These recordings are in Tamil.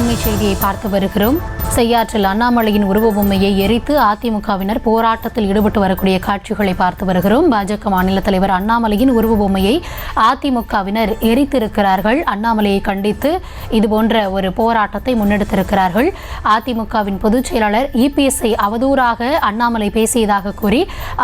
அண்மை செய்தியை பார்த்து வருகிறோம். செய்யாற்றில் அண்ணாமலையின் உருவ பொம்மையை எரித்து அதிமுகவினர் போராட்டத்தில் ஈடுபட்டு வரக்கூடிய காட்சிகளை பார்த்து வருகிறோம். பாஜக மாநில தலைவர் அண்ணாமலையின் உருவ பொம்மையை அதிமுகவினர் எரித்திருக்கிறார்கள். அண்ணாமலையை கண்டித்து இதுபோன்ற ஒரு போராட்டத்தை முன்னெடுத்திருக்கிறார்கள். அதிமுகவின் பொதுச் செயலாளர் இபிஎஸ்ஐ அவதூறாக அண்ணாமலை பேசியதாக கூறி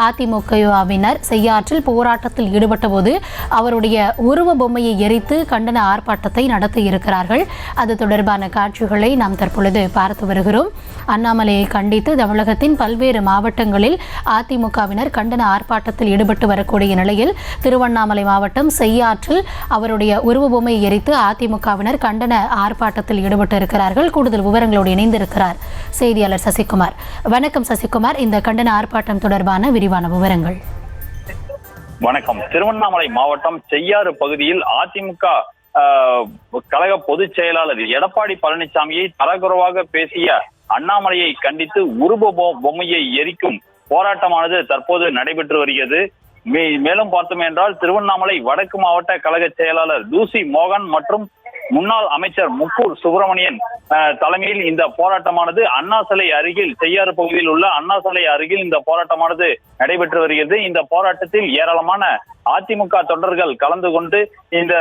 அதிமுகவினர் செய்யாற்றில் போராட்டத்தில் ஈடுபட்ட போது அவருடைய உருவ பொம்மையை எரித்து கண்டன ஆர்ப்பாட்டத்தை நடத்தியிருக்கிறார்கள். அது தொடர்பான காட்சிகளை நாம் தற்பொழுது பார்த்து வருகிறோம். அண்ணாமலையை கண்டித்து தமிழகத்தின் பல்வேறு மாவட்டங்களில் அதிமுகவினர் கண்டன ஆர்ப்பாட்டத்தில் ஈடுபட்டு வரக்கூடிய நிலையில் திருவண்ணாமலை மாவட்டம் செய்யாற்றில் அவருடைய உருவ பொம்மையை எரித்து அதிமுகவினர் கண்டன ஆர்ப்பாட்டத்தில் ஈடுபட்டு இருக்கிறார்கள். கூடுதல் விவரங்களோடு இணைந்திருக்கிறார் செய்தியாளர் சசிகுமார். வணக்கம் சசிகுமார், இந்த கண்டன ஆர்ப்பாட்டம் தொடர்பான விரிவான விவரங்கள். வணக்கம். திருவண்ணாமலை மாவட்டம் செய்யாறு பகுதியில் அதிமுக கழக பொதுச் செயலாளர் எடப்பாடி பழனிசாமியை தரக்குறைவாக பேசிய அண்ணாமலையை கண்டித்து உருவ பொம்மையை எரிக்கும் போராட்டமானது தற்போது நடைபெற்று வருகிறது. மேலும் பார்த்தோம் என்றால் திருவண்ணாமலை வடக்கு மாவட்ட கழக செயலாளர் தூசி மோகன் மற்றும் முன்னாள் அமைச்சர் முக்கூர் சுப்பிரமணியன் தலைமையில் இந்த போராட்டமானது அண்ணா சிலை அருகில் செய்யாறு பகுதியில் உள்ள அண்ணா சிலை அருகில் இந்த போராட்டமானது நடைபெற்று வருகிறது. இந்த போராட்டத்தில் ஏராளமான அதிமுக தொண்டர்கள் கலந்து கொண்டு இந்த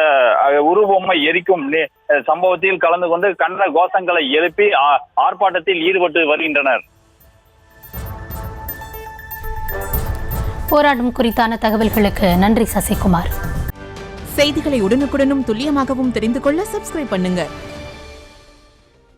உருவபொம்மை எரிக்கும் சம்பவத்தில் கலந்து கொண்டு கண்டன கோஷங்களை எழுப்பி ஆர்ப்பாட்டத்தில் ஈடுபட்டு வருகின்றனர். போராட்டம் குறித்தான தகவல்களுக்கு நன்றி சசிகுமார். செய்திகளை உடனுக்குடனும் துல்லியமாகவும் தெரிந்து கொள்ள சப்ஸ்கிரைப் பண்ணுங்க.